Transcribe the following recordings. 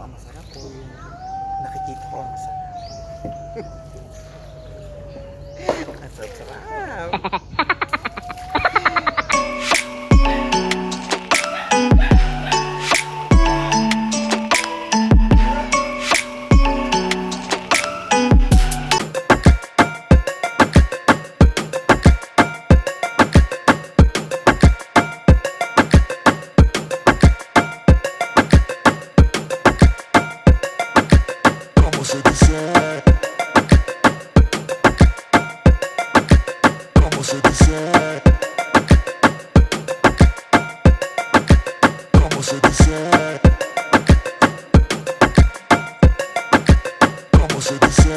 ang masarap o yung nakikita ko ang masarap? Ang sarap-sarap. Como se dice, como se dice, como se dice, como se dice.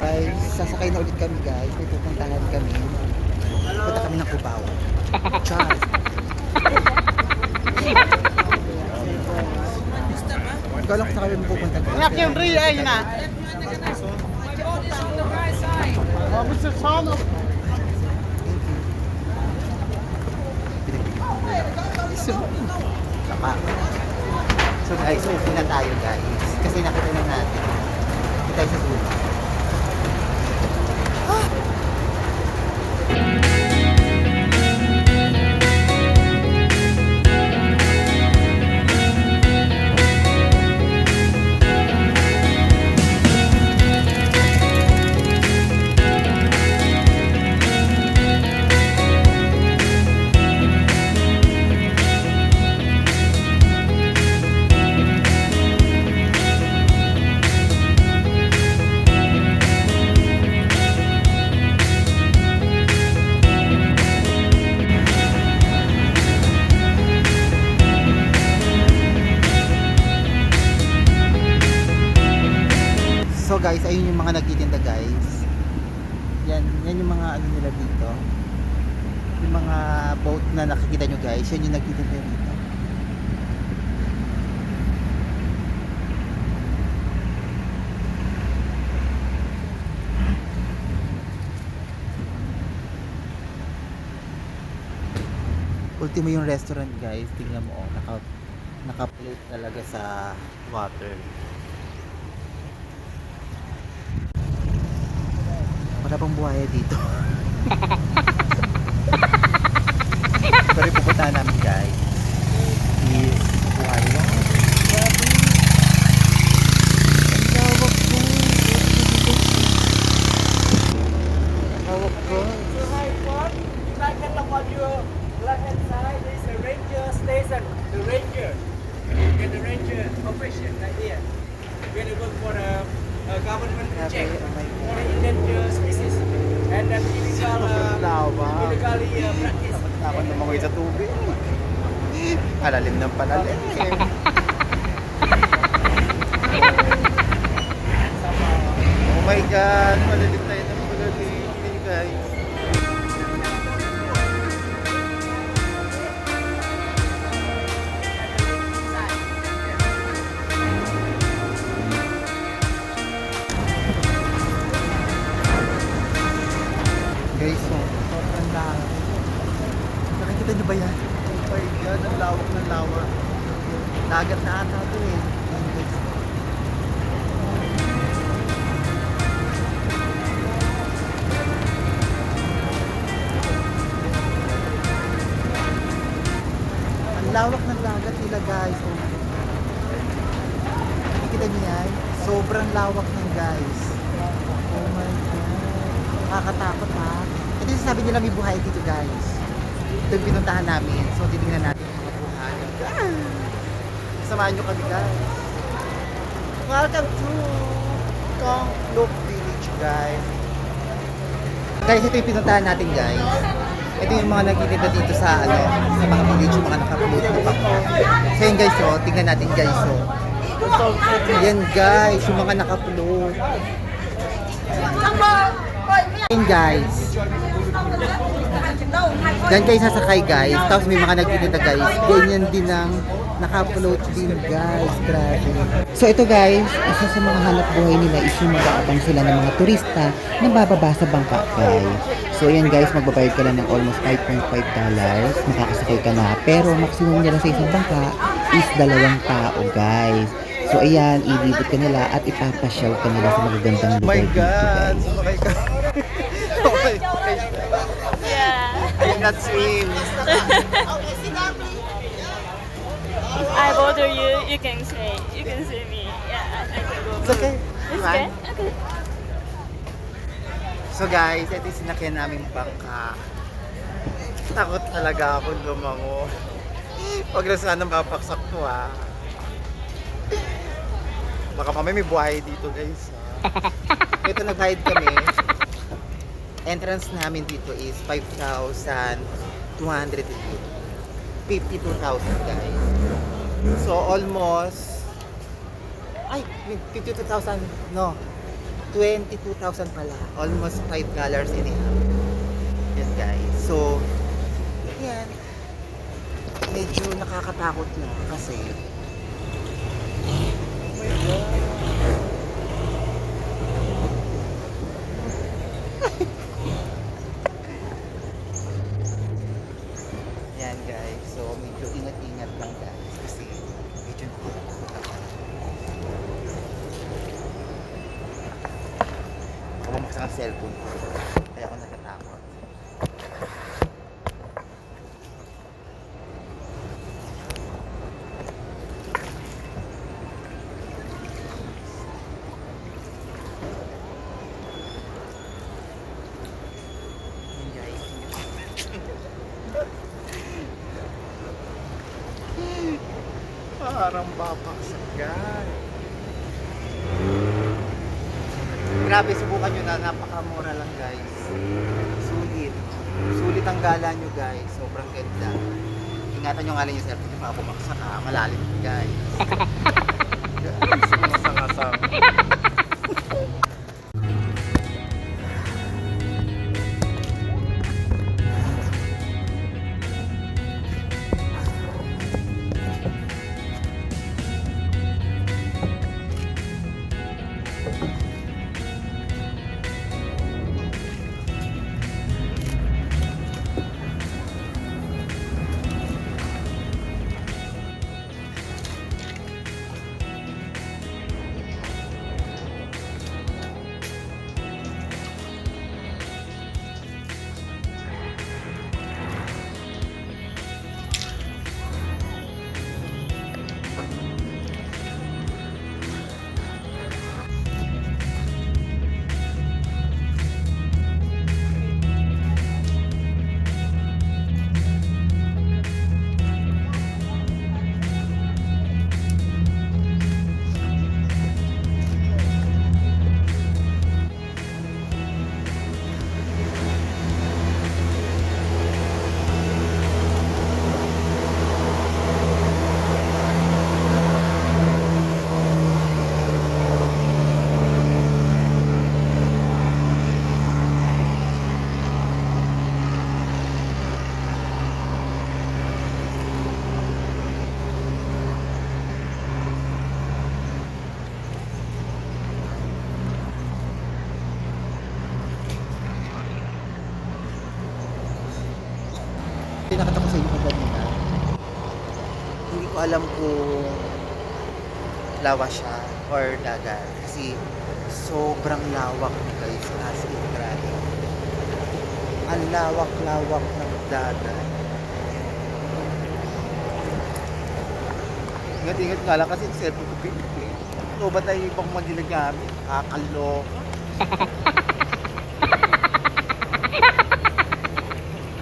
Ay, sasakay na ulit kami guys. May pupuntahan kami. Punta kami ng Cubao. Char. Ikaw lang kung saan kami pupunta guys. Anak yung Ria, yun na. Oh, Mr. Son of... Tapa. So guys, uwi na tayo guys. Kasi nakita na natin. Hindi tayo sa dulo. So guys, ayun yung mga nagtitinda guys. Yan yung mga ano nila dito. Yung mga boat na nakikita nyo guys, yan yung nagtitinda dito. Ultimo yung restaurant guys, tingnan mo oh, naka-float talaga sa water. Wala pang buhaya dito. Pero yung pupuntahan namin guys is buhaya. Ang tawag ko. Ang tawag ko. So hi, what? Like at on your left hand side, there is a ranger station. The ranger. You get the ranger operation right here. We're going for a government check for endangered species. And then illegal, illegally practice. Takot na mga sa tubig. Palalim ng palalim. Oh my God, palalim tayo ng palalim guys. Guys, so, sobrang lawak. Nakikita nyo ba yan? Oh my God, ang lawak ng lawak. Dagat na ata ito eh. Ayan, guys. Ang lawak ng dagat nila guys. Oh my God. Nakikita nyo yan? Sobrang lawak ng guys. Oh my God. Nakakatakot ha. Ito yung sabi nila may buhay dito guys. Ito yung pinuntahan namin. So titignan natin yung mga buhay. Samahan nyo kami guys. Welcome to Konglok Village guys. Guys, ito yung pinuntahan natin guys. Ito yung mga nagtitinda dito sa sa mga village, yung mga naka-float na bangka. So yun guys, oh, tingnan natin guys, oh. Yan guys, yung mga naka-float. Yan guys. Diyan kayo sasakay guys. Tapos may mga nagtitinda guys. Ganyan din ang naka-float din guys. Grabe. So ito guys, isa sa mga hanap buhay nila is yung mag-aabang sila ng mga turista na bababa sa bangka guys. So yan guys, magbabayad ka lang ng almost $5.5. Makakasakay ka na. Pero maximum nila sa isang bangka is 2 tao guys. So ayan, ilibot ka nila at ipapasyal ka nila sa magagandang lugar. Oh my God! Sumakay ka. Yeah. I cannot swim. If I bother you, you can say me. Yeah, I can go. It's okay. It's Fine. okay? Okay. So guys, ito yung sinakyan naming bangka. Takot talaga ako lumango. Huwag na sana mapaksak to ha. Baka mamaya may buhay dito guys ha. Ito nagbayad kami. Entrance namin dito is 5,200 52,000 guys. So almost 52,000 no. 22,000 pala. Almost $5 and a half. Yan guys. So yan. Medyo nakakatakot na kasi oh my God. Yan guys. So medyo ingat-ingat lang guys kasi medyo nakakatakot. Ako bumaksak ang cellphone ko. Kaya ako natatakot. Yan guys. Parang babaksak guys. Grabe, subukan nyo na. Napakamura lang guys. Sulit. Sulit ang gala nyo guys. Sobrang ganda. Ingatan nyo nga lang yung cellphone nyo. Baka bumaksak ha. Malalim guys. Guys, sumasang-asang. Pinakita ko sa inyo kanina. Hindi ko alam kung lawa siya or dagat. Kasi sobrang lawak guys. As in, grabe. Ang lawak-lawak ng dagat. Ingat-ingat nga lang kasi yung cellphone ko pinipin. Ano ba tayo ibang mga ginagamit? Kakalo.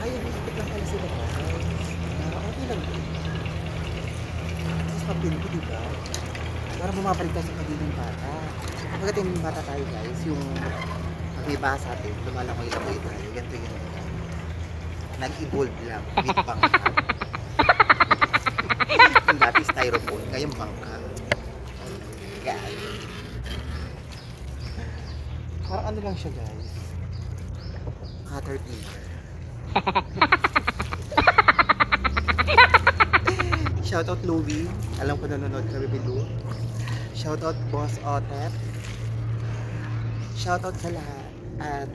Ay, umiikot lang pala sila guys. Okay lang. Tapos papin ko diba? Para bumabalik tayo sa pagiging bata. Kapag yung bata tayo guys, yung may basa atin, lumalangoy-langoy tayo. Ganito. Nag-evolve lang with bangka. Yung dati styrofoam, ngayon bangka. Guys. Parang ano lang siya guys. Caterpillar. Shoutout Louie. Alam ko nanonood ka, Bibilu. Shoutout Boss Otep. Shoutout sa lahat. At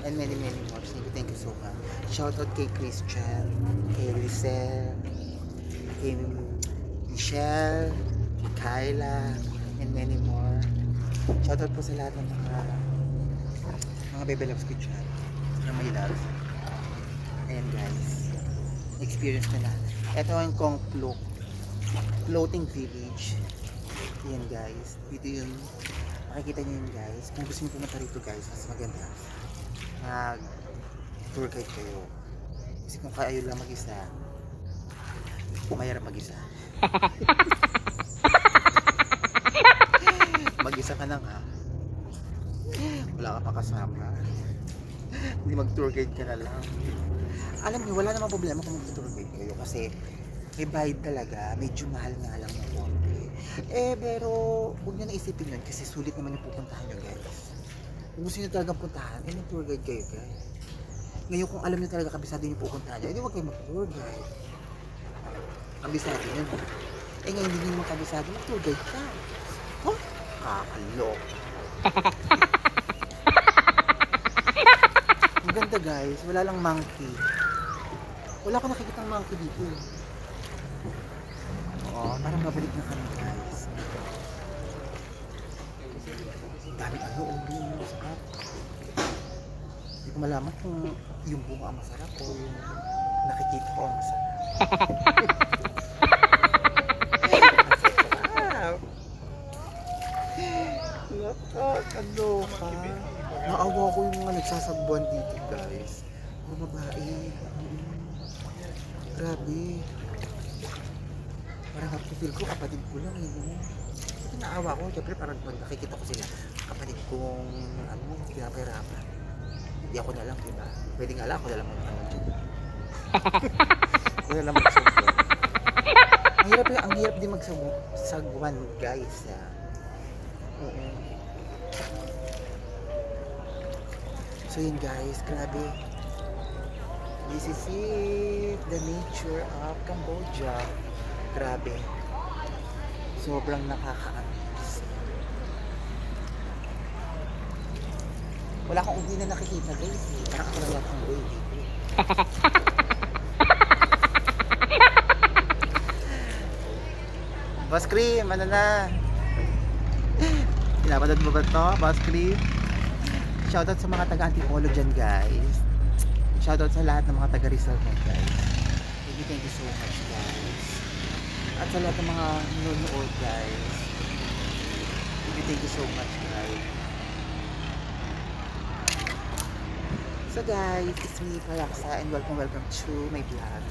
and many more. Thank you so much. Shoutout kay Christian, kay Lizelle, kay Michelle, kay Kyla, and many more. Shoutout po sa lahat ng mga baby loves ko dyan. Sa my loves. Ayan guys. Experience na natin. Ito ang floating village. Ayan guys. Dito yun. Makikita nyo yun guys. Kung gusto nyo pumunta rito guys, mas maganda. Mag tour guide kayo. Kasi kung kayo lang mag-isa, mahirap mag-isa. Mag-isa ka na nga. Wala ka pa kasama. Hindi mag-tour guide ka na lang. Alam niyo, wala namang problema kung mag-tour guide kayo kasi may bayad talaga. Medyo mahal nga lang ng konti. Pero huwag nyo naisipin yun kasi sulit naman yung pupuntahan nyo guys. Kung gusto nyo talagang puntahan, mag-tour guide kayo guys. Ngayon kung alam nyo talaga kabisado yung pupuntahan nyo, hindi huwag kayo mag-tour guide. Kabisado yun. Ngayon hindi nyo naman kabisado, mag-tour guide ka. Oh, kakalok. Ang ganda guys, wala lang monkey. Wala ko nakikita ng monkey dito. Oo, parang mabalik na kami guys. Daming ulo, sarap. Hindi ko malaman kung yung bunga ang masarap o yung nakikita ko ang masarap. Nakakaloka. Naawa ko yung mga nagsasagbuan dito guys. Mga babae. Grabe. Parang feel ko kapatid ko lang eh. Kasi naawa ko. Siyempre parang pag nakikita ko sila, kapatid kong pinapahirapan. Hindi ako na lang, diba? Pwede nga lang ako na lang ako na lang magsagbuan. Ang hirap din magsagbuan guys. Oo. So yun guys, grabe. This is it, the nature of Cambodia. Grabe. Sobrang nakaka-amaze. Wala akong uwi na nakikita guys. Parang ako lang ang uwi dito. Boss Cream, ano na? Pinapanood mo ba ito, Boss Cream? Shoutout sa mga taga-Antipolo dyan guys. Shoutout sa lahat ng mga taga-Rizal mo guys. Thank you so much guys. At sa lahat ng mga nanonood guys. Thank you so much guys. So guys, it's me Paraksa and welcome to my vlog.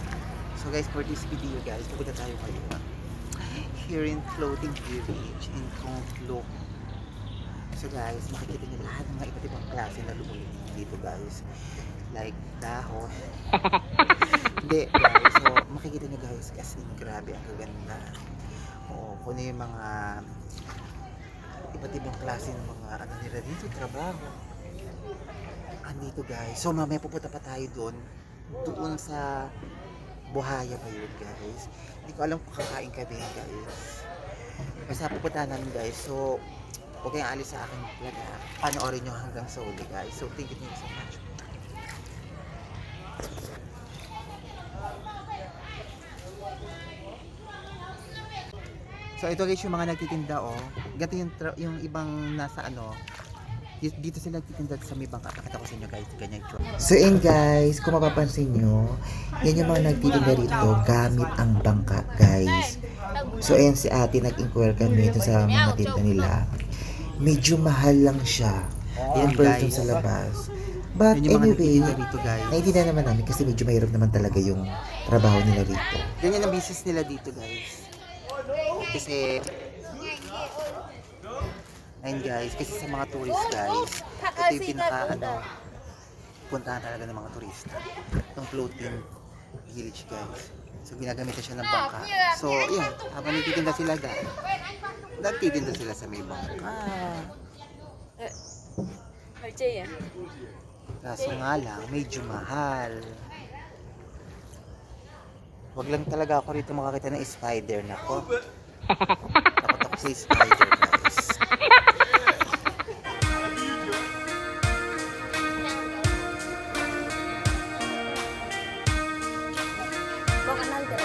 So guys, for this video guys, pupunta tayo ngayon here in floating village in Kongklok. So guys, makikita niyo lahat ng mga iba't ibang klase na lumulong dito guys. Like dahon. Hindi guys, so makikita niyo guys kasi grabe ang gaganda. Oo, kung ano yung mga iba't ibang klase ng mga ano nila dito, trabaho. Andito guys. So mamaya pupunta pa tayo doon sa Buhaya pa yun guys. Hindi ko alam kung kakain kami guys. Basta pupunta namin guys. So huwag kayong alis sa akin vlog ha. Panoorin nyo hanggang sa uli guys. So thank you so much. So ito guys yung mga nagtitinda oh. Gato yung ibang nasa ano. Dito sila nagtitinda sa may bangka. Pakita ko sa inyo guys. Ganyan ito. So yun guys, kung mapapansin nyo, yan yung mga nagtitinda rito gamit ang bangka guys. So ayan si ate nag-inquire kami ito sa mga tinda nila. Medyo mahal lang siya. Yan po ito sa labas. But anyway, naiintindihan naman namin kasi medyo mahirap naman talaga yung trabaho nila rito. Ganyan ang business nila dito guys. Kasi ayun guys, kasi sa mga tourist guys, ito yung pinaka ano, puntahan talaga ng mga turista. Itong floating village guys. So ginagamitan siya ng bangka. So yan, habang nagtitinda sila guys, nagtitinda sila sa may bangka. Marjay yan. Kaso nga lang, medyo mahal. Wag lang talaga ako rito makakita ng spider na ko. Takot ako sa spider guys. Baka nalda.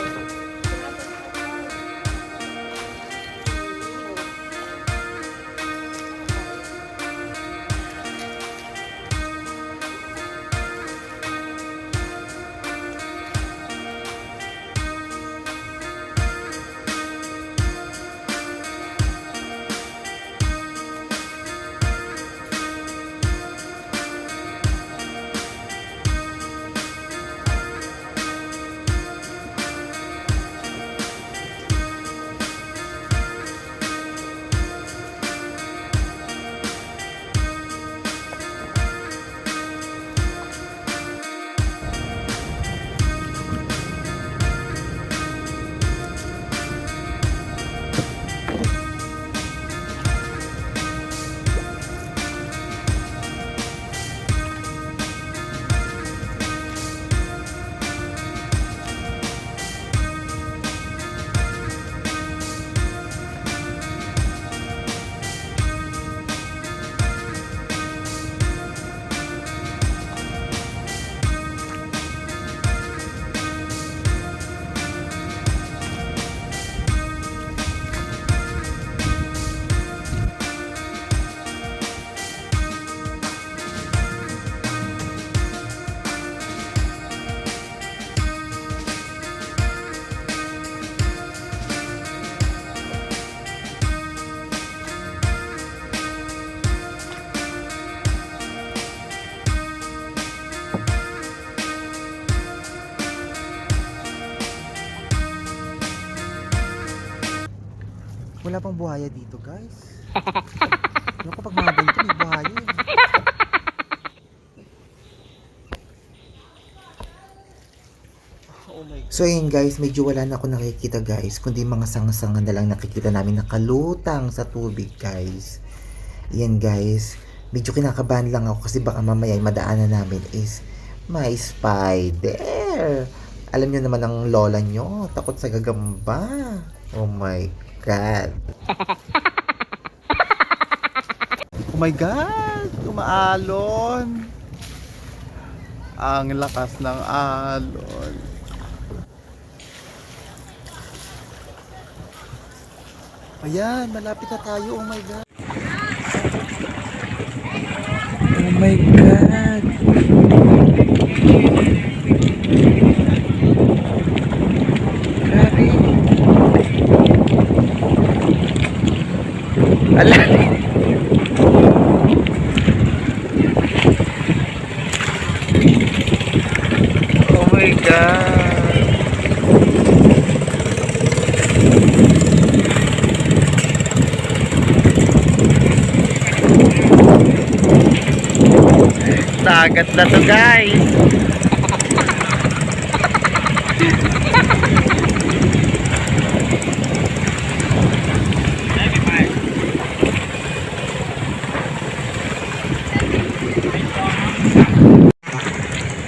Wala pang buhaya dito guys. Ano kapag mga ganito may buhaya eh. Oh my God. So ayun guys, medyo wala na ako nakikita guys, kundi mga sanga-sanga na lang nakikita namin nakalutang sa tubig guys. Yan guys, medyo kinakabahan lang ako kasi baka mamaya madaanan namin is may spider. Alam nyo naman ang lola nyo, takot sa gagamba. Oh my God. Oh my God, umaalon. Ang lakas ng alon. Ayan, malapit na tayo. Oh my God. Oh my God. Grabe. Ala. Oh my God. Dagat na to guys.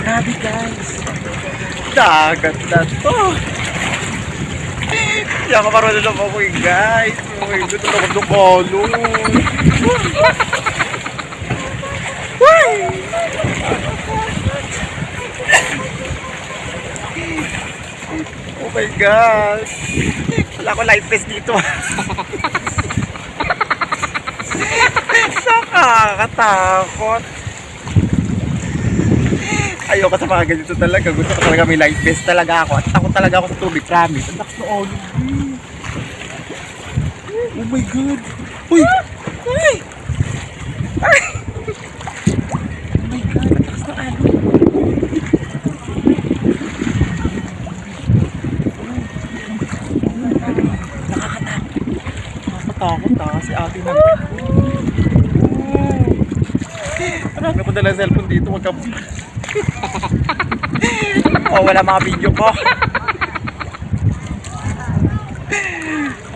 Grabe guys. Dagat na to. Hindi ako marunong na ako guys. Oh my God, takot ng alon. Oh my God. Wala ko life vest dito. Nakakatakot. Ayoko sa mga ganito talaga. Gusto ko talaga may life vest talaga ako. At takot talaga ako sa tubig. Promise. Ang lakas na ulo. Oh my God. Uy! Uy! Ay! Oh my God. Ang lakas na ulo. Nakakatakot ha. Si ate na. Napunta lang cellphone dito, wag ka. Oh, wala mga video ko.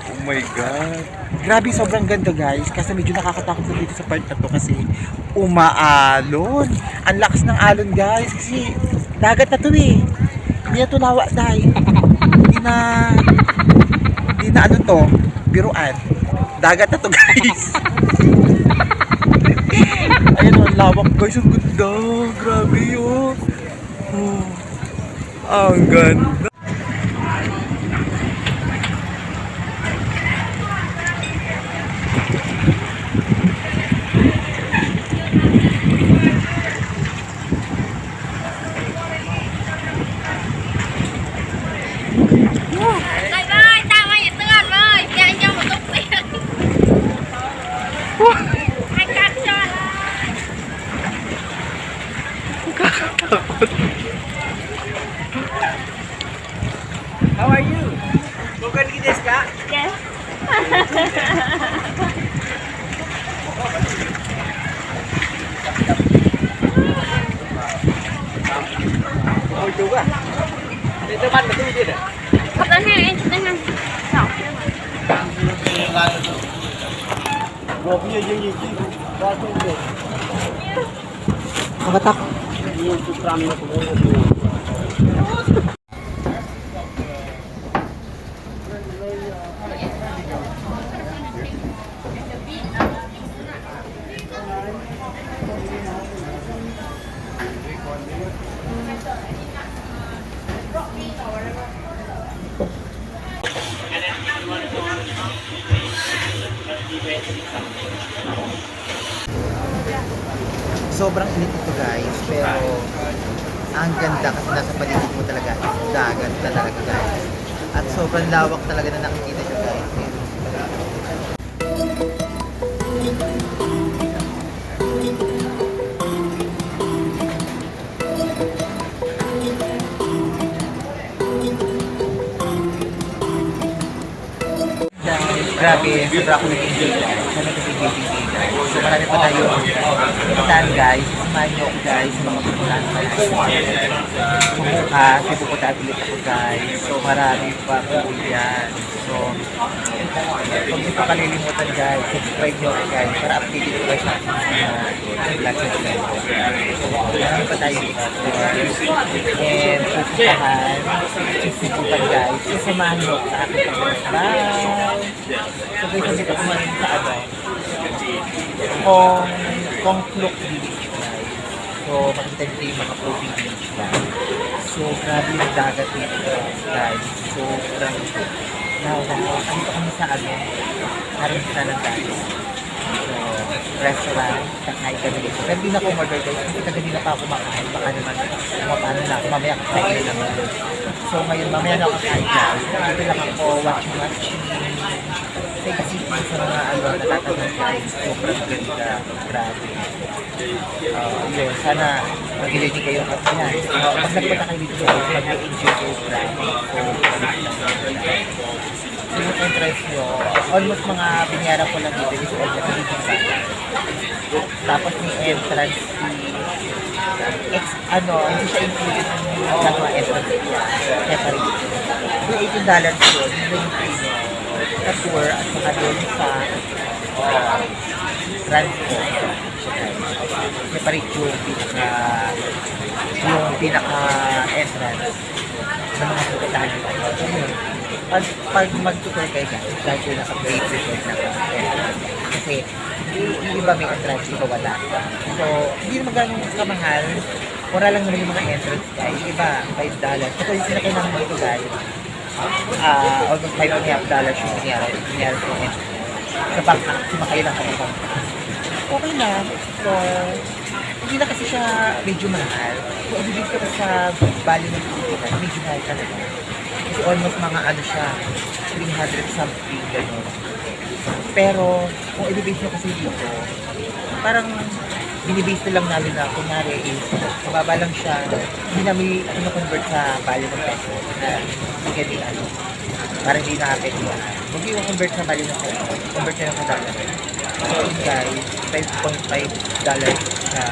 Oh my God. Grabe, sobrang ganda guys. Kasi medyo nakakatakot na dito sa part na to kasi umaalon. Ang lakas ng alon guys. Kasi dagat na to eh. Hindi na to lawa dahil. Hindi na ano to. Biruan. Dagat na to guys. Ayun o, lawak guys. Ang ganda. Grabe yun. Oh. Ang ganda. Thầy ơi, tao ơi, tao ơi, ơi, cho anh cho một chút tiền. Anh cắt cho anh. How are you? Maganda desu ka? Yes. Ôi chú à. Để tôi bắt mà tôi đi à? Hấp dẫn ha, em đang ăn. Sao? Nakakatakot. Sobrang init ito guys, pero ang ganda kasi nasa paligid mo talaga is dagat na talaga guys. At sobrang lawak talaga na nakikita nyo guys. Grabe, sobra ako nag-enjoy guys. Sana ito video guys. So marami pa tayo pupuntahan guys. Samahan nyo ako guys sa mga pupuntahan pa natin. Bukas, may pupuntahan ulit ako guys. So marami pa po yan. So, huwag nyo pa kalilimutan guys. Subscribe nyo ako guys para updated ko guys sa mga vlogs na guys. So marami pa tayo guys. And pupuntahan, sisiputan guys. So samahan nyo ako sa ating pag-vlog. Bye! So guys, hindi ko kumain sa ano, kung Fluk Beach guys. So makikita nyo yung mga floating beach guys. So grabe yung dagat dito guys. So dito kami sa ano, Harumsa ng guys. So restaurant, kakain kami dito. Pero di na ako order guys, kasi kagabi na pa ako makain. Baka naman, paano na ako, mamaya kakain na naman. So ngayon, mamaya na ako kakain guys. Dito lang ako, watching. Kasi sa mga ano, natatanong guys, sobrang ganda, grabe. Yun, sana mag-enjoy kayo at yan. Pag nagpunta kayo dito guys, mag-enjoy kayo, grabe. So yung entrance nyo, almost mga binyara ko lang dito is all the tapos may entrance fee. Hindi siya included ng mga entrance fee. Separate. Yung $18 yun, yung fee nyo. Sa tour at saka doon sa transport. Separate yung pinaka-entrance ng mga pupuntahan nyo. Pag mag-tour kayo guys, dahil ko naka-break resort na entrance. Kasi yung iba may entrance, iba wala. So, hindi naman ganun kamahal. Wala lang naman yung mga entrance guys. Yung iba, $5. So, yung sinakay namin dito guys, almost $5.5 yung nangyari sa entrance. Sa bangka, sumakay lang ako bangka. Okay lang. So, hindi na kasi siya medyo mahal. So, ibigay ka pa sa bali ng Pilipinas, medyo mahal ka naman. Kasi almost mga ano siya, 300 something, gano'n. Pero, kung i-base nyo kasi dito, parang binibase na lang namin na kunyari is, mababa lang siya, hindi namin convert sa value ng peso na hindi ano, parang hindi na-affect mo. Huwag yung convert sa value ng peso, convert nyo lang sa dollar. So, guys, $5.5 na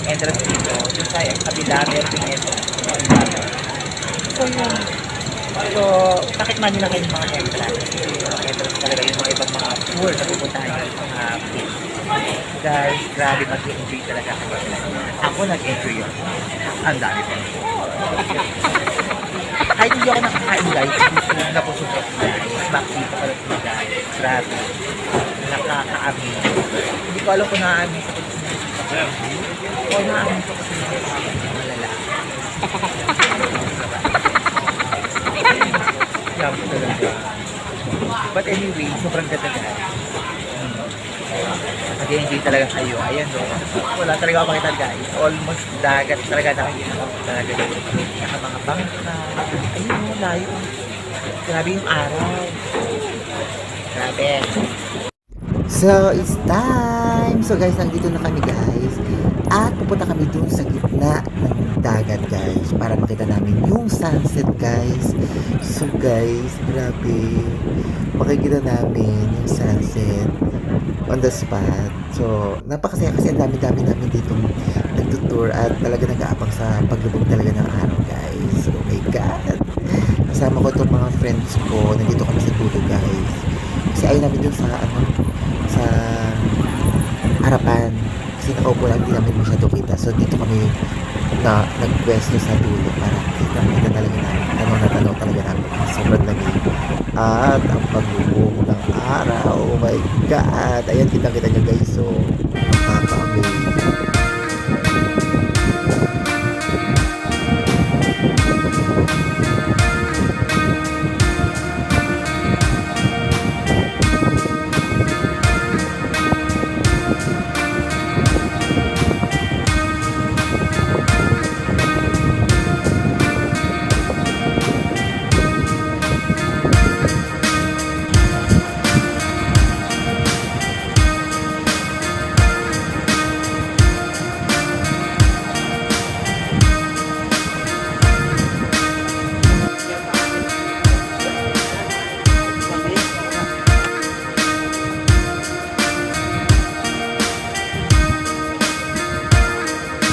entrance dito. Yung sa kabila, meron din entrance. So yun. So, bakit man nila kayo yung mga entrance? Kasi yung mga entrance talaga yung mga ibang mga tour na pupuntahan yung mga place. Guys, grabe mag-enjoy talaga kayo. Ako nag-enjoy yun. Ang dami pa. Kahit hindi ako nakakain guys, gusto na po super guys. Bakit pa pala sila guys. Grabe. Nakaka-amin. Hindi ko alam kung na-amin sa pagkakas. O na-amin ko kasi malala. Grabe talaga. But anyway, sobrang ganda guys. Nag-enjoy talaga kayo. Ayan o. Wala talaga ako makita guys. Almost dagat talaga nakikita ko talaga. Naka mga bangka. Ayun o, layo. Grabe yung araw. Grabe. So, it's time! So guys, nandito na kami guys. At pupunta kami dun sa gitna ng dagat guys. Para makita namin yung sunset guys. So guys, grabe. Makikita namin yung sunset on the spot. So, napakasaya kasi ang dami-dami namin dito nagtutour at talaga nag-aabang sa paglubog talaga ng araw guys. Oh my God! Kasama ko itong mga friends ko. Nandito kami sa dulo guys. Kasi ayaw namin dun sa sa harapan. Kasi nakaupo lang, hindi namin masyado kita. So, dito kami na nagpwesto sa dulo para kita talaga namin. Tanaw talaga namin. Sobrang lamig. At ang pagbubog ng araw. Oh my God! Ayan, kita-kita nyo guys. So, nakaka-amaze.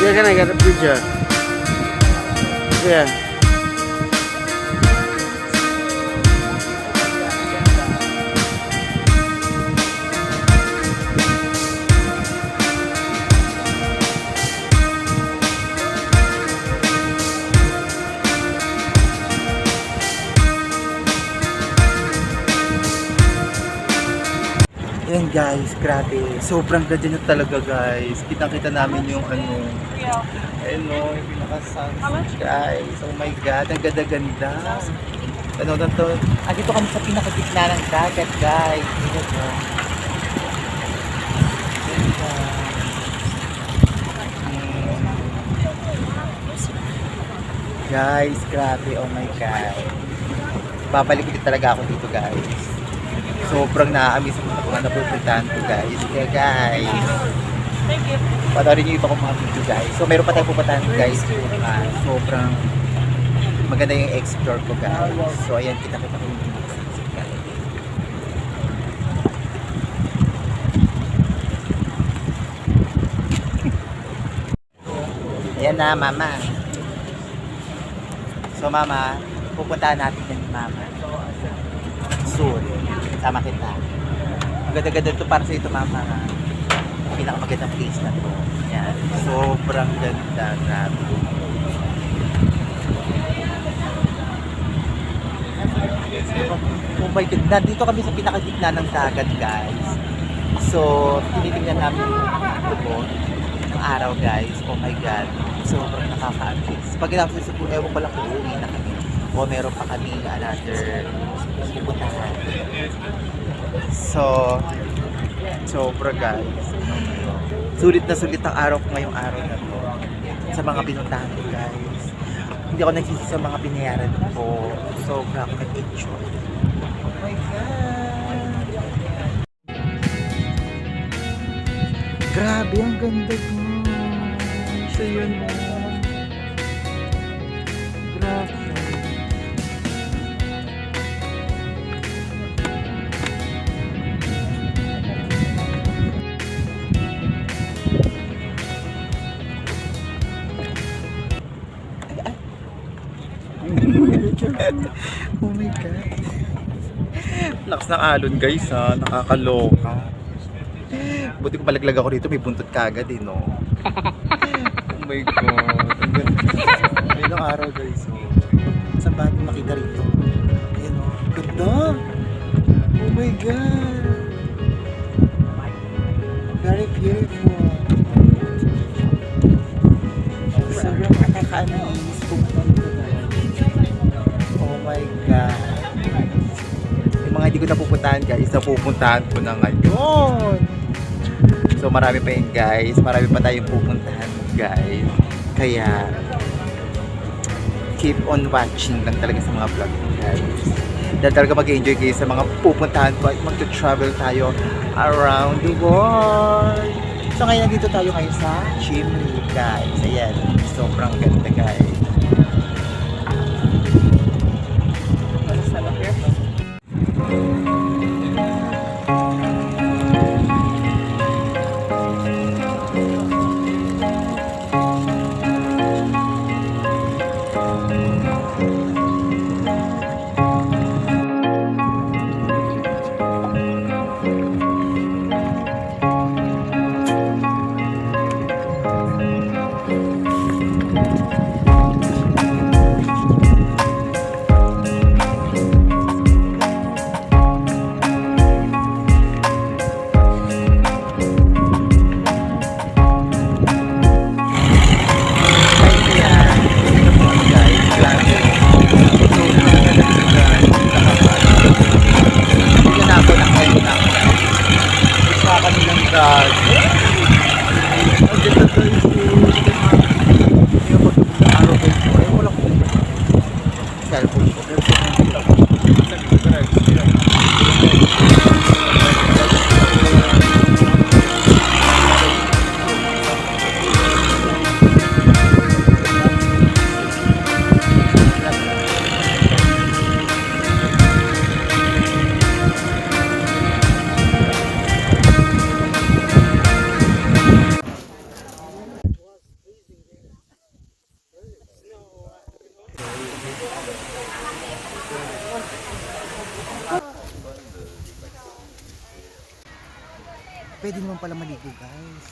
Yeah, can I get a picture? Yeah. Ayan guys, grabe. Sobrang ganda nyo talaga guys. Kitang-kita namin yung ano. Ayun o, yung pinaka-sunset guys. Oh my God, ang ganda-ganda. Ano na to? Dito kami sa pinakagitna ng dagat guys. Ayan o. Guys, grabe. Oh my God. Babalik ulit talaga ako dito guys. Sobrang na-amaze ako sa mga napupuntahan ko guys. Kaya guys, panoorin nyo iba kong mga video guys. So meron pa tayong pupuntahan guys. Sobrang maganda yung explore ko guys. So ayan, kita-kita ko yung sunset guys. Ayan na mama. So mama, pupuntahan natin yan mama. Soon. Sama kita. Ang ganda-ganda ito para sa ito mama. Pinakamagandang place na ito. Yan. Sobrang ganda. Grabe. Oh my God. Nandito kami sa pinakagitna ng dagat guys. So, tinitingnan namin yung lubog ng araw guys. Oh my God. Sobrang nakaka-amaze. Pag ginapos sa puno, ewan ko lang kung uwi na kami. O meron pa kami another pupuntahan. So, sobra guys. Sulit na sulit ang araw ko ngayong araw na to. Sa mga pinuntahan ko guys. Hindi ako nagsisi sa mga binayaran ko. Sobra ako nag-enjoy. Oh my God! Grabe, ang ganda ko. So yun mo. Grabe. Oh my God. Lakas ng alon guys ha, nakakaloka. Buti ko palaglag ako dito, may buntot kagad eh, no? Oh my God. Ang ganda. Ilang araw guys. Oh. Saan ba natin makita rito? Ayan o. Ganda. Oh my God. Very beautiful. Sobrang nakaka-amaze. Oh my God. Yung mga hindi ko napupuntahan guys, napupuntahan ko na ngayon. So marami pa yun guys, marami pa tayong pupuntahan guys. Kaya keep on watching lang talaga sa mga vlog ko guys. Dahil talaga mag-enjoy kayo sa mga pupuntahan ko at mag-travel tayo around the world. So ngayon nandito tayo ngayon sa Chimney guys. Ayan, sobrang ganda guys. Pwede naman pala maligo guys.